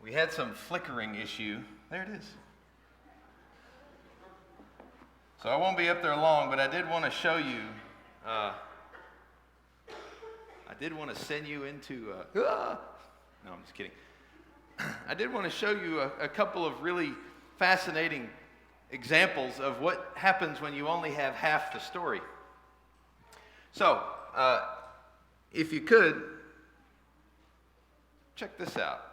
We had some flickering issue. There it is. So I won't be up there long, but I did want to show you, I did want to send you into, no, I'm just kidding. I did want to show you a couple of really fascinating examples of what happens when you only have half the story. So, if you could, check this out.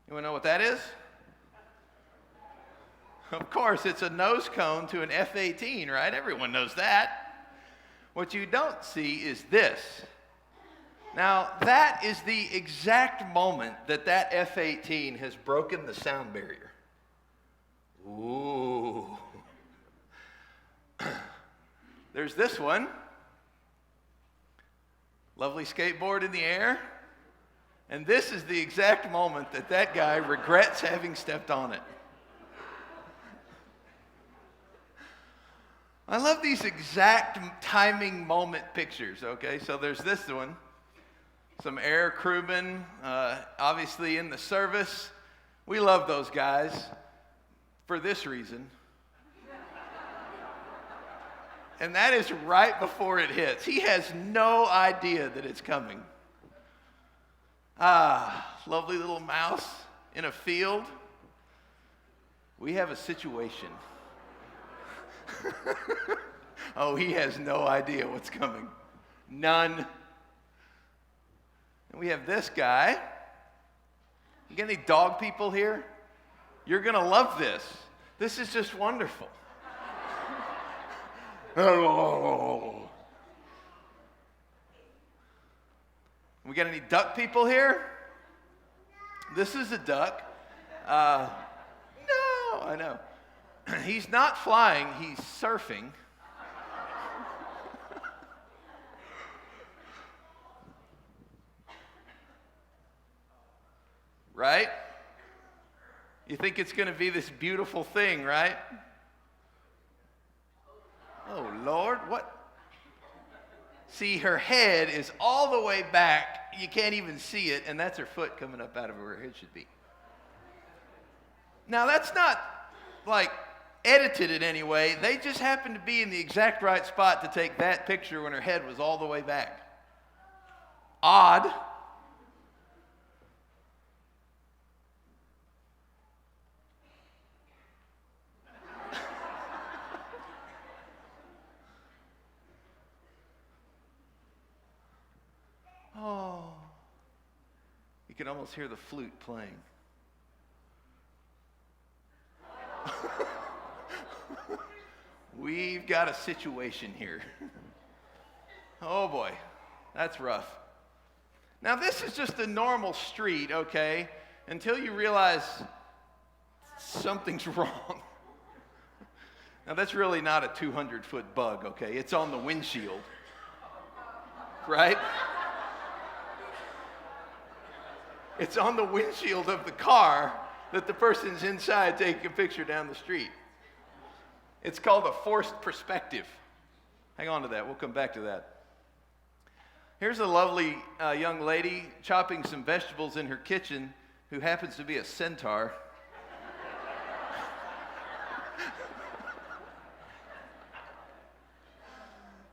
You want to know what that is? Of course, it's a nose cone to an F-18, right? Everyone knows that. What you don't see is this. Now, that is the exact moment that F-18 has broken the sound barrier. Ooh. There's this one. Lovely skateboard in the air. And this is the exact moment that guy regrets having stepped on it. I love these exact timing moment pictures, okay? So there's this one. Some air crewmen, obviously in the service. We love those guys for this reason. And that is right before it hits. He has no idea that it's coming. Lovely little mouse in a field. We have a situation. Oh, he has no idea what's coming. None. And we have this guy. You got any dog people here? You're going to love this. This is just wonderful. We got any duck people here? This is a duck. No, I know. He's not flying, he's surfing. Right? You think it's going to be this beautiful thing, right? Oh, Lord, what? See, her head is all the way back. You can't even see it, and that's her foot coming up out of where her head should be. Now, that's not, like, edited in any way. They just happened to be in the exact right spot to take that picture when her head was all the way back. Odd. Oh, you can almost hear the flute playing. We've got a situation here. Oh boy, that's rough. Now this is just a normal street, okay, until you realize something's wrong. Now that's really not a 200-foot bug, okay? It's on the windshield, right? It's on the windshield of the car that the person's inside taking a picture down the street. It's called a forced perspective. Hang on to that. We'll come back to that. Here's a lovely young lady chopping some vegetables in her kitchen who happens to be a centaur.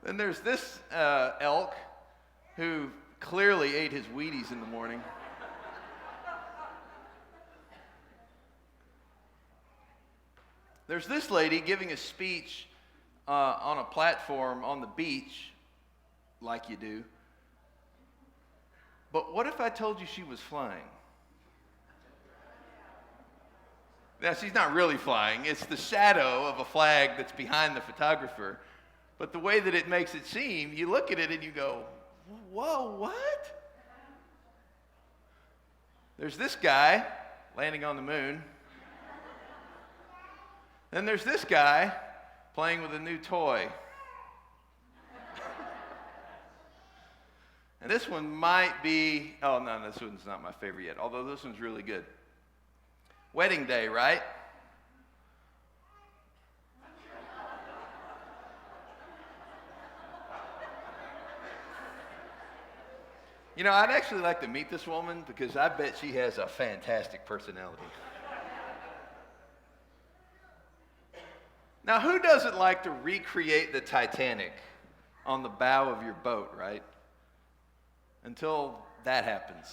Then there's this elk who clearly ate his Wheaties in the morning. There's this lady giving a speech on a platform on the beach, like you do. But what if I told you she was flying? Now, she's not really flying. It's the shadow of a flag that's behind the photographer. But the way that it makes it seem, you look at it and you go, whoa, what? There's this guy landing on the moon. Then there's this guy playing with a new toy. And this one might be, oh no, this one's not my favorite yet, although this one's really good. Wedding day, right? You know, I'd actually like to meet this woman because I bet she has a fantastic personality. Now, who doesn't like to recreate the Titanic on the bow of your boat, right? Until that happens.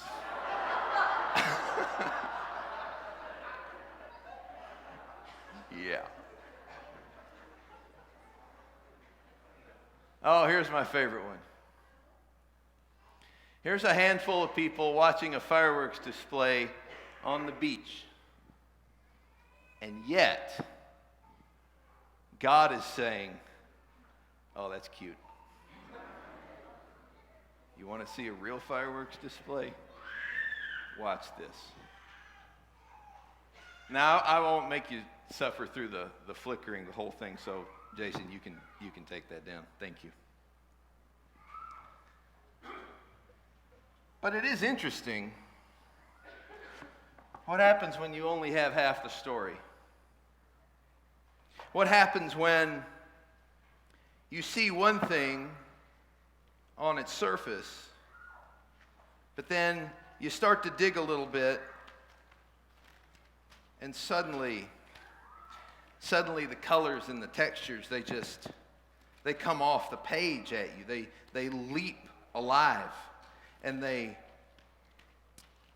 Yeah. Oh, here's my favorite one. Here's a handful of people watching a fireworks display on the beach. And yet, God is saying, oh, that's cute. You want to see a real fireworks display? Watch this. Now, I won't make you suffer through the flickering, the whole thing, so Jason, you can take that down. Thank you. But it is interesting what happens when you only have half the story. What happens when you see one thing on its surface, but then you start to dig a little bit, and suddenly the colors and the textures, they come off the page at you. They leap alive, and they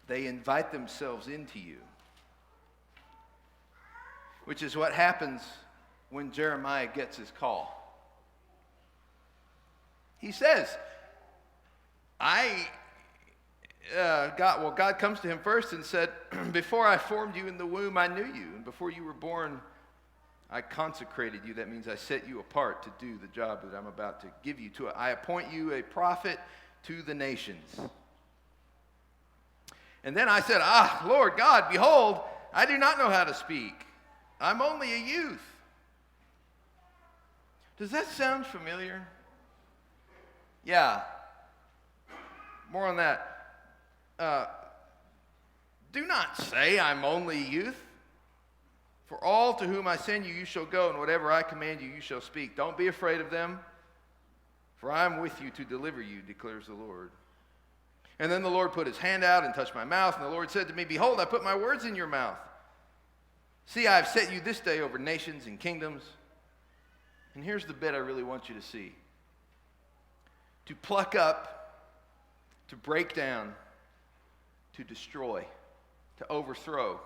invite themselves into you. Which is what happens when Jeremiah gets his call. He says, God comes to him first and said, before I formed you in the womb, I knew you. And before you were born, I consecrated you. That means I set you apart to do the job that I'm about to give you to. I appoint you a prophet to the nations. And then I said, Lord God, behold, I do not know how to speak. I'm only a youth. Does that sound familiar? Yeah. More on that. Do not say I'm only a youth. For all to whom I send you, you shall go, and whatever I command you, you shall speak. Don't be afraid of them, for I am with you to deliver you, declares the Lord. And then the Lord put his hand out and touched my mouth, and the Lord said to me, behold, I put my words in your mouth. See, I have set you this day over nations and kingdoms. And here's the bit I really want you to see. To pluck up, to break down, to destroy, to overthrow,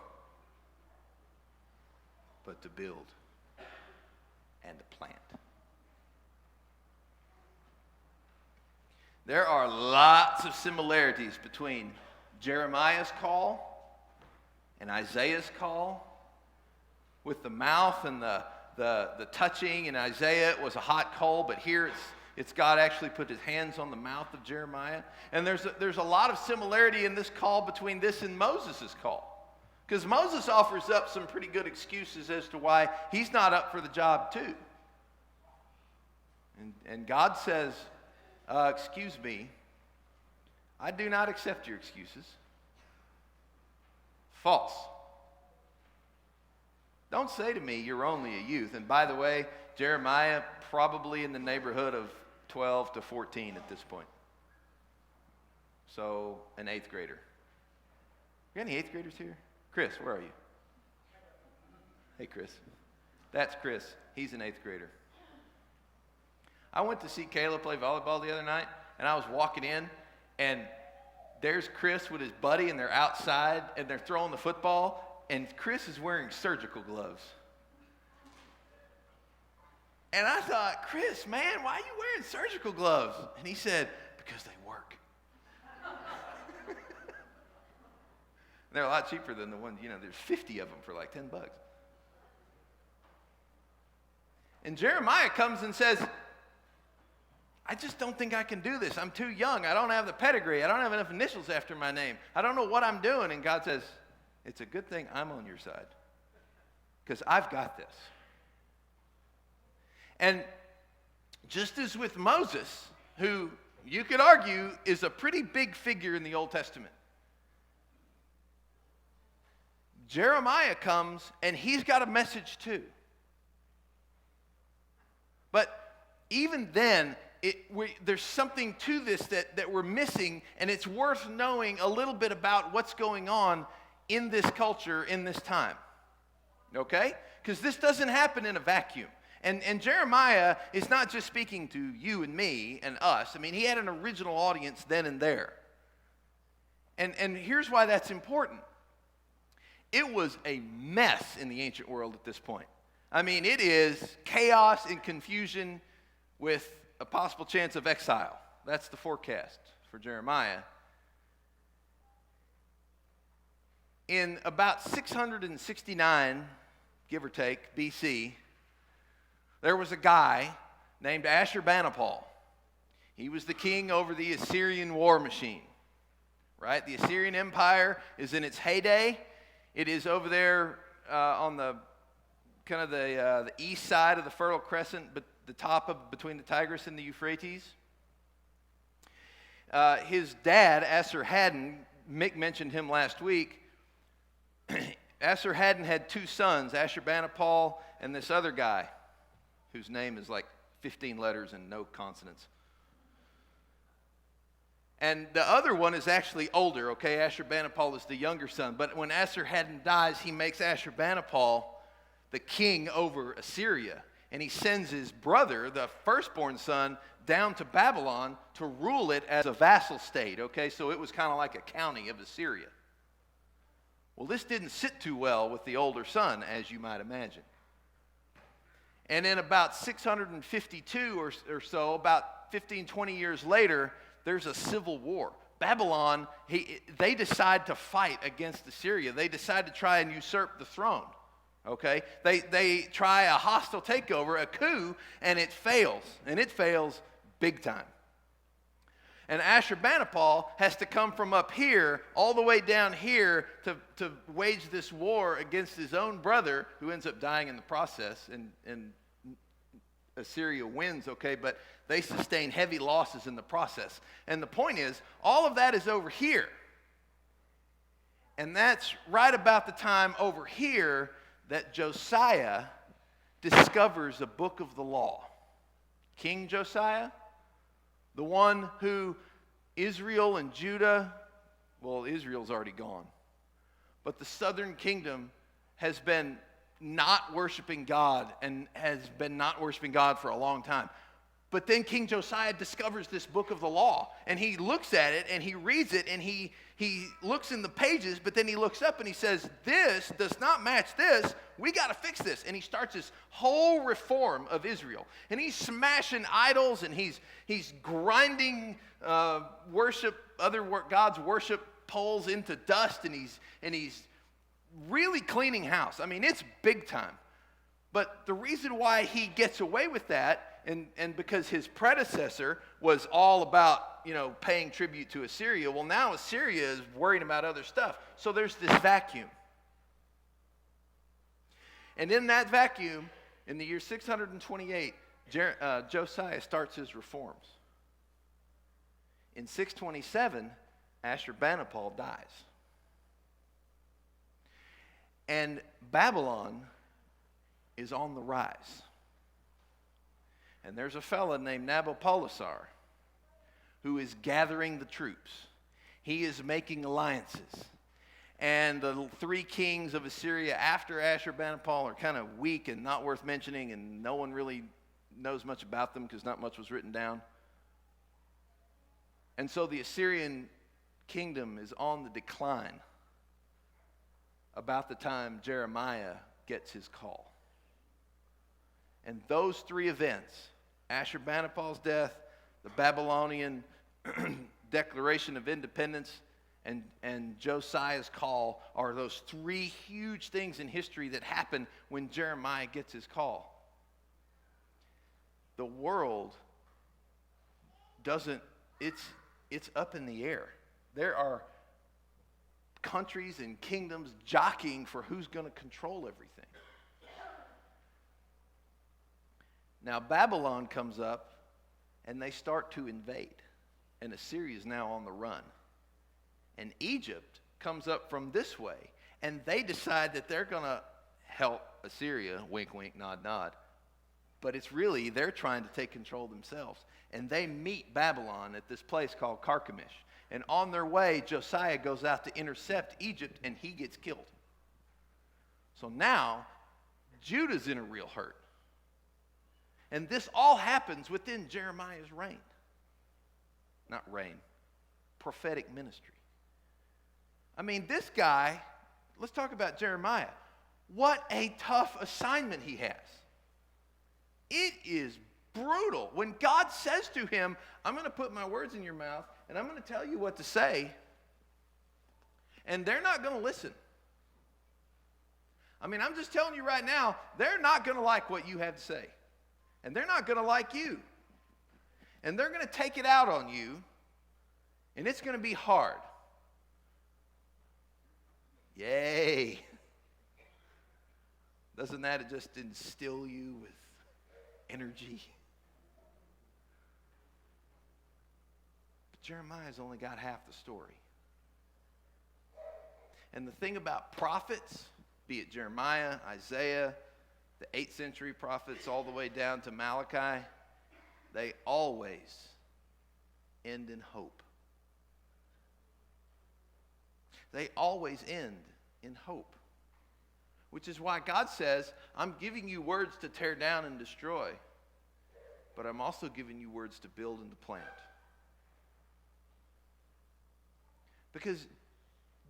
but to build and to plant. There are lots of similarities between Jeremiah's call and Isaiah's call. With the mouth and the touching, in Isaiah it was a hot coal, but here it's God actually put his hands on the mouth of Jeremiah. And there's a lot of similarity in this call between this and Moses' call. Because Moses offers up some pretty good excuses as to why he's not up for the job too. And God says, excuse me, I do not accept your excuses. False. Don't say to me, you're only a youth. And by the way, Jeremiah probably in the neighborhood of 12 to 14 at this point. So, an 8th grader. You got any 8th graders here? Chris, where are you? Hey, Chris. That's Chris. He's an 8th grader. I went to see Kayla play volleyball the other night, and I was walking in, and there's Chris with his buddy, and they're outside, and they're throwing the football, and Chris is wearing surgical gloves. And I thought, Chris, man, why are you wearing surgical gloves? And he said, because they work. They're a lot cheaper than the ones, there's 50 of them for like $10. And Jeremiah comes and says, I just don't think I can do this. I'm too young. I don't have the pedigree. I don't have enough initials after my name. I don't know what I'm doing. And God says, it's a good thing I'm on your side because I've got this. And just as with Moses, who you could argue is a pretty big figure in the Old Testament, Jeremiah comes and he's got a message too. But even then, there's something to this that we're missing, and it's worth knowing a little bit about what's going on in this culture, in this time. Okay? Because this doesn't happen in a vacuum. And Jeremiah is not just speaking to you and me and us. I mean, he had an original audience then and there. And here's why that's important. It was a mess in the ancient world at this point. I mean, it is chaos and confusion with a possible chance of exile. That's the forecast for Jeremiah. In about 669, give or take, BC, there was a guy named Ashurbanipal. He was the king over the Assyrian war machine, right? The Assyrian Empire is in its heyday. It is over there on the kind of the east side of the Fertile Crescent, but the top of between the Tigris and the Euphrates. His dad, Esarhaddon, Mick mentioned him last week. Esarhaddon had two sons, Ashurbanipal and this other guy, whose name is like 15 letters and no consonants. And the other one is actually older, okay? Ashurbanipal is the younger son. But when Esarhaddon dies, he makes Ashurbanipal the king over Assyria. And he sends his brother, the firstborn son, down to Babylon to rule it as a vassal state, okay? So it was kind of like a county of Assyria. Well, this didn't sit too well with the older son, as you might imagine. And in about 652 or so, about 15, 20 years later, there's a civil war. Babylon, they decide to fight against Assyria. They decide to try and usurp the throne. Okay? They try a hostile takeover, a coup, and it fails. And it fails big time. And Ashurbanipal has to come from up here all the way down here to wage this war against his own brother, who ends up dying in the process, and Assyria wins, okay, but they sustain heavy losses in the process. And the point is, all of that is over here. And that's right about the time over here that Josiah discovers a book of the law. King Josiah, the one who Israel and Judah, well, Israel's already gone, but the southern kingdom has been not worshiping God and has been not worshiping God for a long time. But then King Josiah discovers this book of the law, and he looks at it and he reads it, and he looks in the pages, but then he looks up and he says, this does not match this. We got to fix this. And he starts this whole reform of Israel. And he's smashing idols, and he's grinding God's worship poles into dust, and he's really cleaning house. I mean, it's big time. But the reason why he gets away with that, and because his predecessor was all about, paying tribute to Assyria, well, now Assyria is worrying about other stuff. So there's this vacuum. And in that vacuum, in the year 628, Josiah starts his reforms. In 627, Ashurbanipal dies. And Babylon is on the rise. And there's a fella named Nabopolassar who is gathering the troops. He is making alliances. And the three kings of Assyria after Ashurbanipal are kind of weak and not worth mentioning, and no one really knows much about them because not much was written down. And so the Assyrian kingdom is on the decline about the time Jeremiah gets his call. And those three events, Ashurbanipal's death, the Babylonian declaration of independence, and Josiah's call, are those three huge things in history that happen when Jeremiah gets his call. The world doesn't, it's up in the air. There are countries and kingdoms jockeying for who's going to control everything. Now Babylon comes up and they start to invade. And Assyria is now on the run. And Egypt comes up from this way. And they decide that they're going to help Assyria, wink, wink, nod, nod, But it's really, they're trying to take control themselves. And they meet Babylon at this place called Carchemish. And on their way, Josiah goes out to intercept Egypt, and he gets killed. So now, Judah's in a real hurt. And this all happens within Jeremiah's reign. Not reign, prophetic ministry. I mean, this guy, let's talk about Jeremiah. What a tough assignment he has. It is brutal. When God says to him, I'm going to put my words in your mouth, and I'm going to tell you what to say, and they're not going to listen. I mean, I'm just telling you right now, they're not going to like what you have to say. And they're not going to like you. And they're going to take it out on you, and it's going to be hard. Yay. Doesn't that just instill you with energy? But Jeremiah's only got half the story. And the thing about prophets, be it Jeremiah, Isaiah, the 8th century prophets all the way down to Malachi, they always end in hope. They always end in hope. Which is why God says, I'm giving you words to tear down and destroy, but I'm also giving you words to build and to plant. Because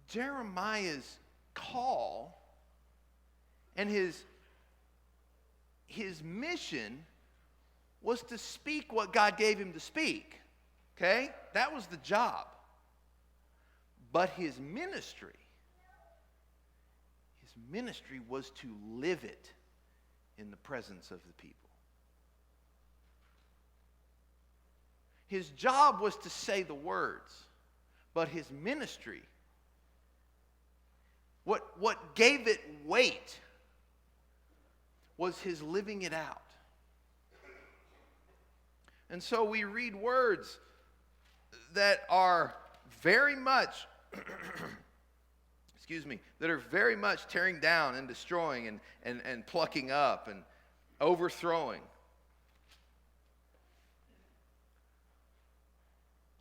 Jeremiah's call and his mission was to speak what God gave him to speak. Okay? That was the job. But his ministry was to live it in the presence of the people. His job was to say the words, but his ministry, what gave it weight, was his living it out. And so we read words that are very much that are very much tearing down and destroying and plucking up and overthrowing.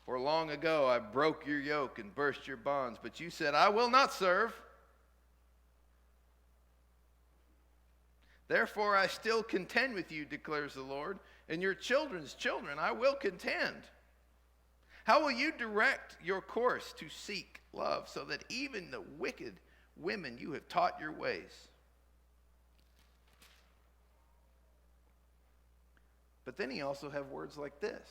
For long ago I broke your yoke and burst your bonds, but you said, I will not serve. Therefore I still contend with you, declares the Lord, and your children's children I will contend. How will you direct your course to seek love, so that even the wicked women you have taught your ways? But then he also have words like this.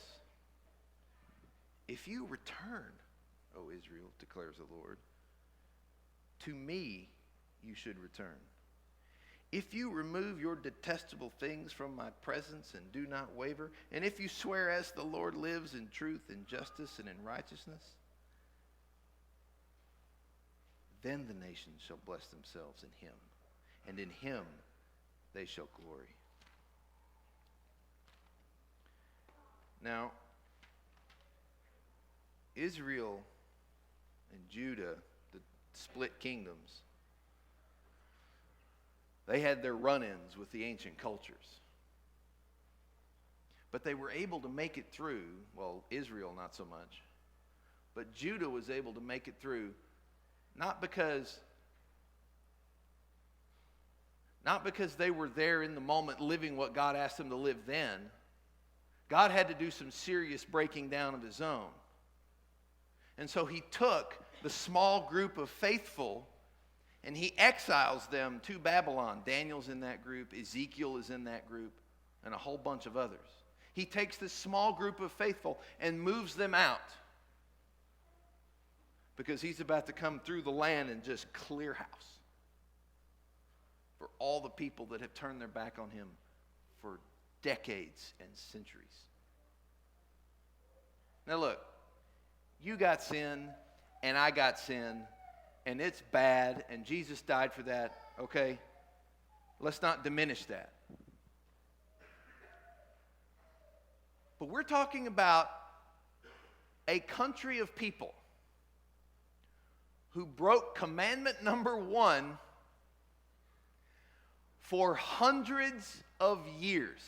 If you return, O Israel, declares the Lord, to me you should return. If you remove your detestable things from my presence and do not waver, and if you swear as the Lord lives in truth and justice and in righteousness, then the nations shall bless themselves in him, and in him they shall glory. Now, Israel and Judah, the split kingdoms, they had their run-ins with the ancient cultures. But they were able to make it through, well, Israel not so much, but Judah was able to make it through, not because they were there in the moment living what God asked them to live then. God had to do some serious breaking down of his own. And so he took the small group of faithful and he exiles them to Babylon. Daniel's in that group, Ezekiel is in that group, and a whole bunch of others. He takes this small group of faithful and moves them out, because he's about to come through the land and just clear house for all the people that have turned their back on him for decades and centuries. Now look, you got sin and I got sin, and it's bad, and Jesus died for that, okay? Let's not diminish that. But we're talking about a country of people who broke commandment number 1 for hundreds of years.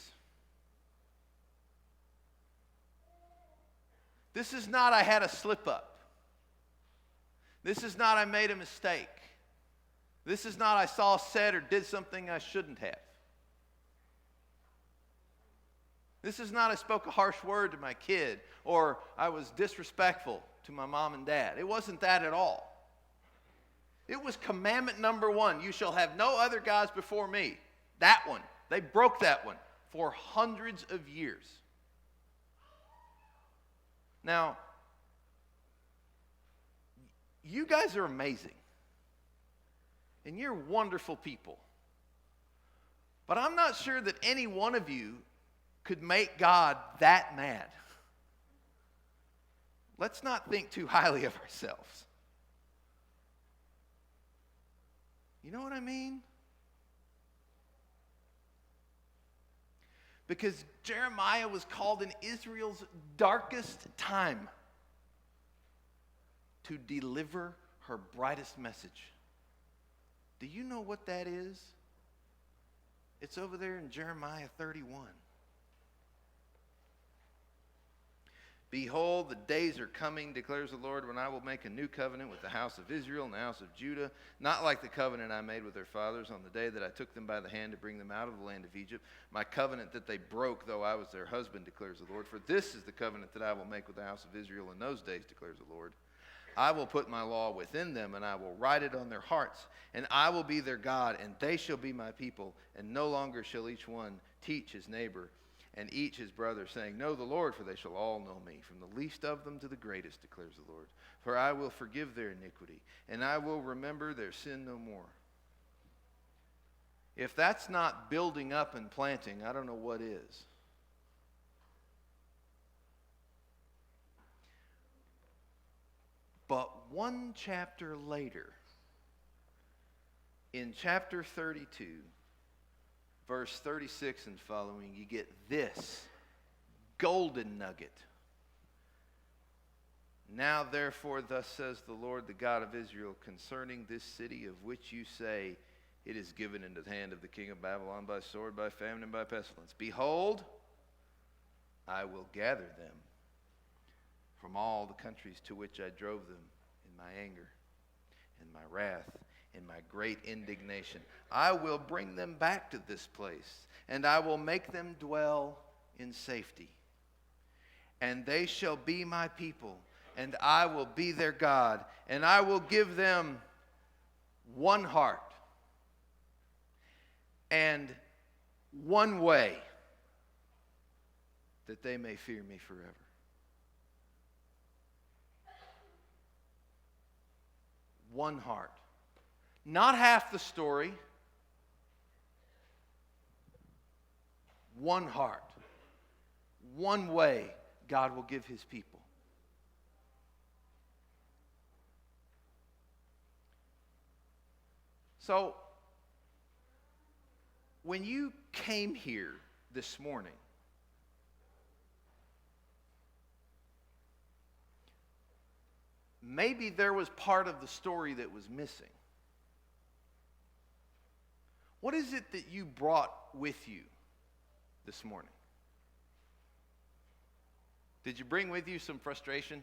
This is not I had a slip up. This is not I made a mistake. This is not I saw, said, or did something I shouldn't have. This is not I spoke a harsh word to my kid or I was disrespectful to my mom and dad. It wasn't that at all. It was commandment number 1. You shall have no other gods before me. That one. They broke that one for hundreds of years. Now, you guys are amazing. And you're wonderful people. But I'm not sure that any one of you could make God that mad. Let's not think too highly of ourselves. You know what I mean? Because Jeremiah was called in Israel's darkest time to deliver her brightest message. Do you know what that is? It's over there in Jeremiah 31. Behold, the days are coming, declares the Lord, when I will make a new covenant with the house of Israel and the house of Judah, not like the covenant I made with their fathers on the day that I took them by the hand to bring them out of the land of Egypt, my covenant that they broke, though I was their husband, declares the Lord. For this is the covenant that I will make with the house of Israel in those days, declares the Lord. I will put my law within them, and I will write it on their hearts, and I will be their God, and they shall be my people, and no longer shall each one teach his neighbor and each his brother, saying, Know the Lord, for they shall all know me, from the least of them to the greatest, declares the Lord. For I will forgive their iniquity, and I will remember their sin no more. If that's not building up and planting, I don't know what is. But one chapter later, in chapter 32, verse 36 and following, you get this golden nugget. Now therefore, thus says the Lord, the God of Israel, concerning this city of which you say, it is given into the hand of the king of Babylon by sword, by famine, and by pestilence. Behold, I will gather them from all the countries to which I drove them in my anger, in my wrath, in my great indignation. I will bring them back to this place, and I will make them dwell in safety. And they shall be my people, and I will be their God, and I will give them one heart and one way, that they may fear me forever. One heart. Not half the story. One heart. One way God will give his people. So, when you came here this morning, maybe there was part of the story that was missing. What is it that you brought with you this morning? Did you bring with you some frustration?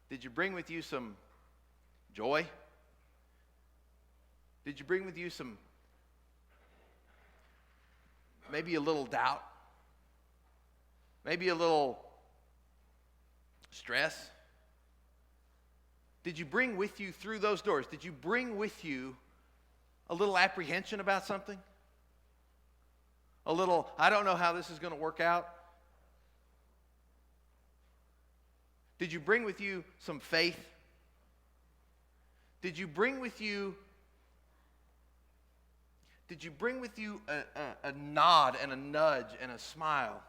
Did you bring with you some joy? Did you bring with you some, maybe a little doubt? Maybe a little stress? Did you bring with you through those doors? Did you bring with you a little apprehension about something? A little, I don't know how this is going to work out? Did you bring with you some faith? Did you bring with you a nod and a nudge and a smile?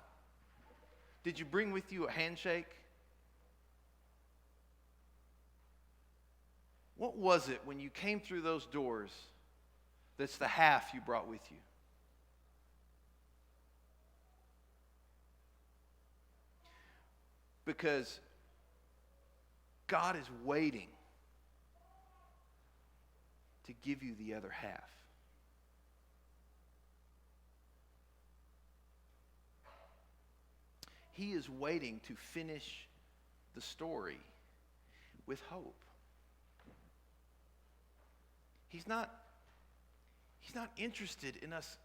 Did you bring with you a handshake? What was it when you came through those doors that's the half you brought with you? Because God is waiting to give you the other half. he is waiting to finish the story with hope. He's not interested in us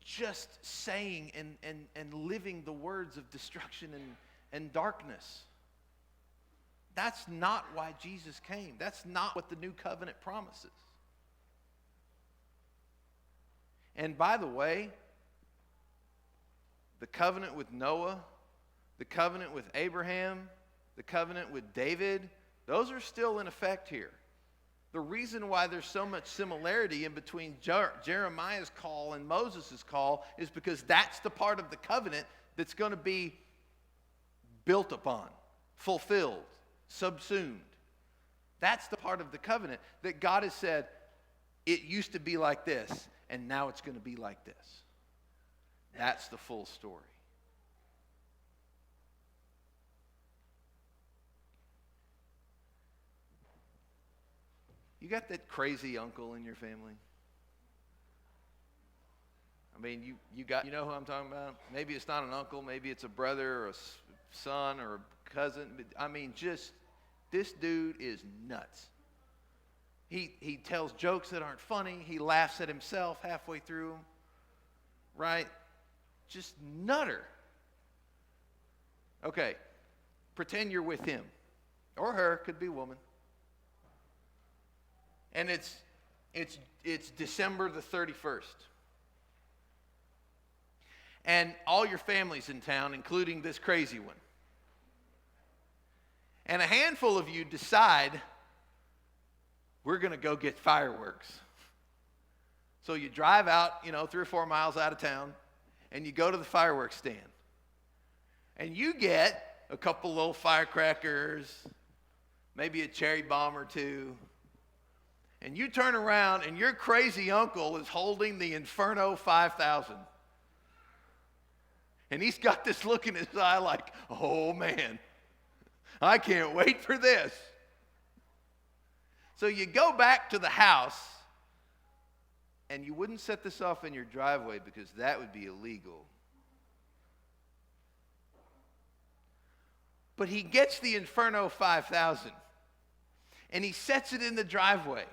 just saying and living the words of destruction and darkness. That's not why Jesus came. That's not what the new covenant promises. And by the way, the covenant with Noah, the covenant with Abraham, the covenant with David, those are still in effect here. The reason why there's so much similarity in between Jeremiah's call and Moses' call is because that's the part of the covenant that's going to be built upon, fulfilled, subsumed. That's the part of the covenant that God has said, it used to be like this, and now it's going to be like this. That's the full story. You got that crazy uncle in your family? I mean, you know who I'm talking about? Maybe it's not an uncle, maybe it's a brother or a son or a cousin. But I mean, just this dude is nuts. He tells jokes that aren't funny. He laughs at himself halfway through them. Right? Just nutter. Okay, pretend you're with him. Or her, could be a woman. And it's December the 31st. And all your family's in town, including this crazy one. And a handful of you decide, we're going to go get fireworks. So you drive out, 3 or 4 miles out of town, and you go to the fireworks stand. And you get a couple little firecrackers, maybe a cherry bomb or two. And you turn around, and your crazy uncle is holding the Inferno 5000. And he's got this look in his eye like, oh man, I can't wait for this. So you go back to the house, and you wouldn't set this off in your driveway because that would be illegal. But he gets the Inferno 5000, and he sets it in the driveway.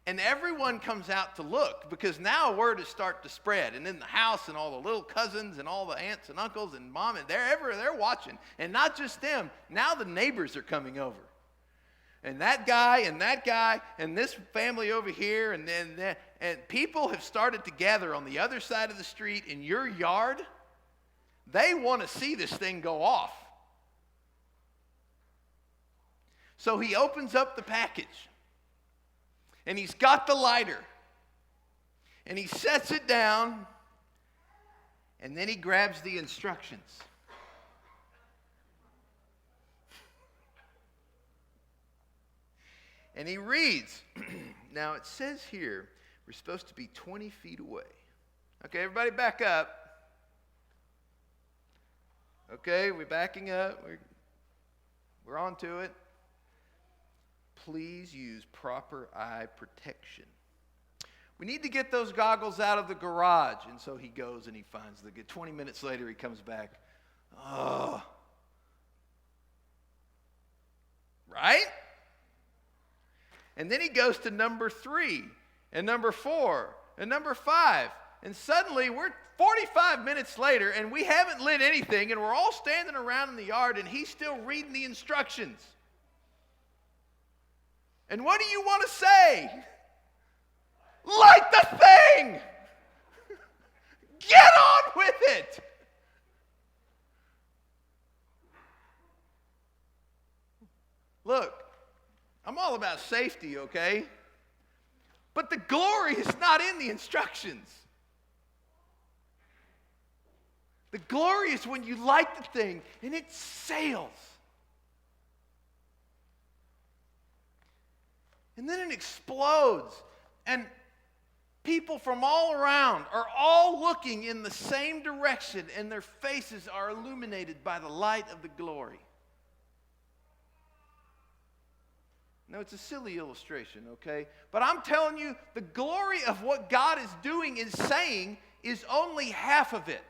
And everyone comes out to look because now word is starting to spread. And in the house and all the little cousins and all the aunts and uncles and mom, and they're watching. And not just them, now the neighbors are coming over. And that guy and this family over here and people have started to gather on the other side of the street in your yard. They want to see this thing go off. So he opens up the package. And he's got the lighter. And he sets it down. And then he grabs the instructions. And he reads. Now it says here, we're supposed to be 20 feet away. Okay, everybody back up. Okay, we're backing up. We're on to it. Please use proper eye protection. We need to get those goggles out of the garage. And so he goes and he finds 20 minutes later he comes back. Oh. Right? And then he goes to number 3 and number 4 and number 5. And suddenly we're 45 minutes later and we haven't lit anything and we're all standing around in the yard and he's still reading the instructions. And what do you want to say? Light the thing! Get on with it! Look, I'm all about safety, okay? But the glory is not in the instructions. The glory is when you light the thing and it sails. And then it explodes. And people from all around are all looking in the same direction, and their faces are illuminated by the light of the glory. Now, it's a silly illustration, okay? But I'm telling you, the glory of what God is doing and saying is only half of it.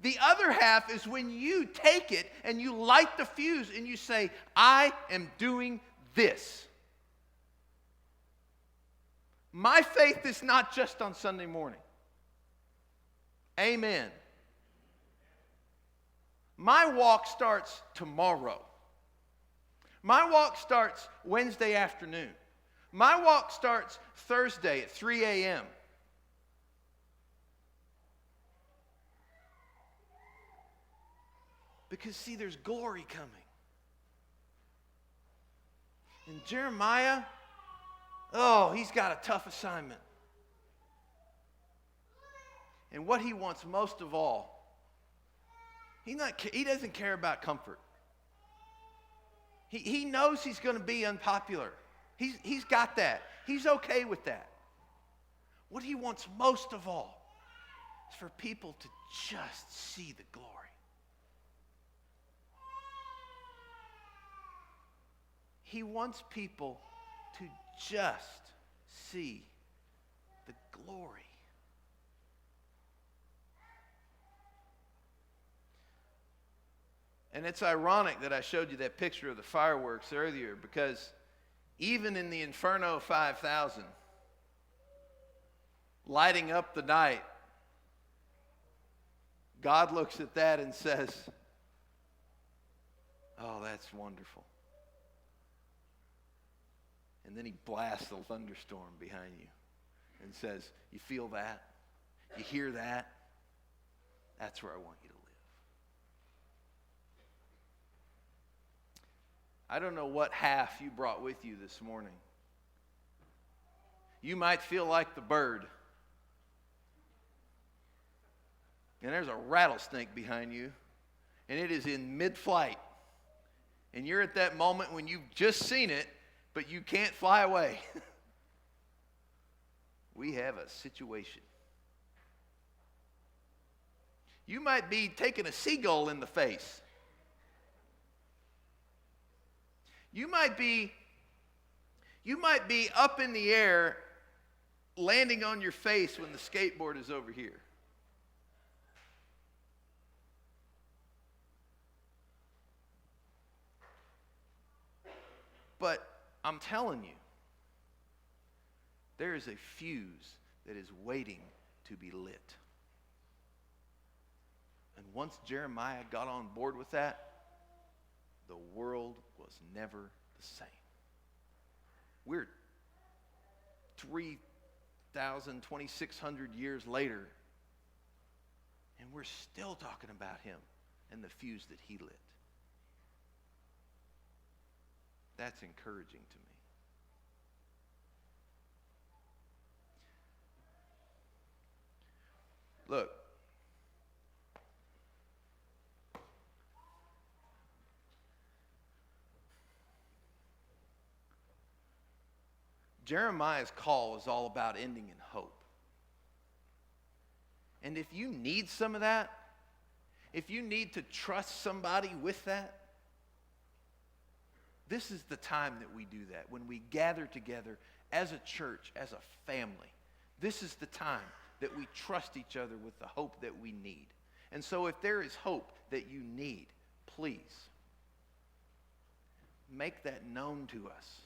The other half is when you take it and you light the fuse and you say, I am doing this. My faith is not just on Sunday morning. Amen. My walk starts tomorrow. My walk starts Wednesday afternoon. My walk starts Thursday at 3 a.m. Because, see, there's glory coming. And Jeremiah, oh, he's got a tough assignment. And what he wants most of all, he doesn't care about comfort. He knows he's going to be unpopular. He's got that. He's okay with that. What he wants most of all is for people to just see the glory. He wants people to just see the glory. And it's ironic that I showed you that picture of the fireworks earlier, because even in the Inferno 5000, lighting up the night, God looks at that and says, oh, that's wonderful. And then he blasts a thunderstorm behind you and says, you feel that? You hear that? That's where I want you to live. I don't know what half you brought with you this morning. You might feel like the bird. And there's a rattlesnake behind you, and it is in mid-flight. And you're at that moment when you've just seen it, but you can't fly away. We have a situation. You might be taking a seagull in the face. You might be up in the air, landing on your face when the skateboard is over here. But I'm telling you, there is a fuse that is waiting to be lit. And once Jeremiah got on board with that, the world was never the same. We're 3,000, 2,600 years later, and we're still talking about him and the fuse that he lit. That's encouraging to me. Look, Jeremiah's call is all about ending in hope. And if you need some of that, if you need to trust somebody with that, this is the time that we do that, when we gather together as a church, as a family. This is the time that we trust each other with the hope that we need. And so if there is hope that you need, please make that known to us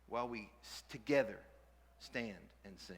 while we together stand and sing.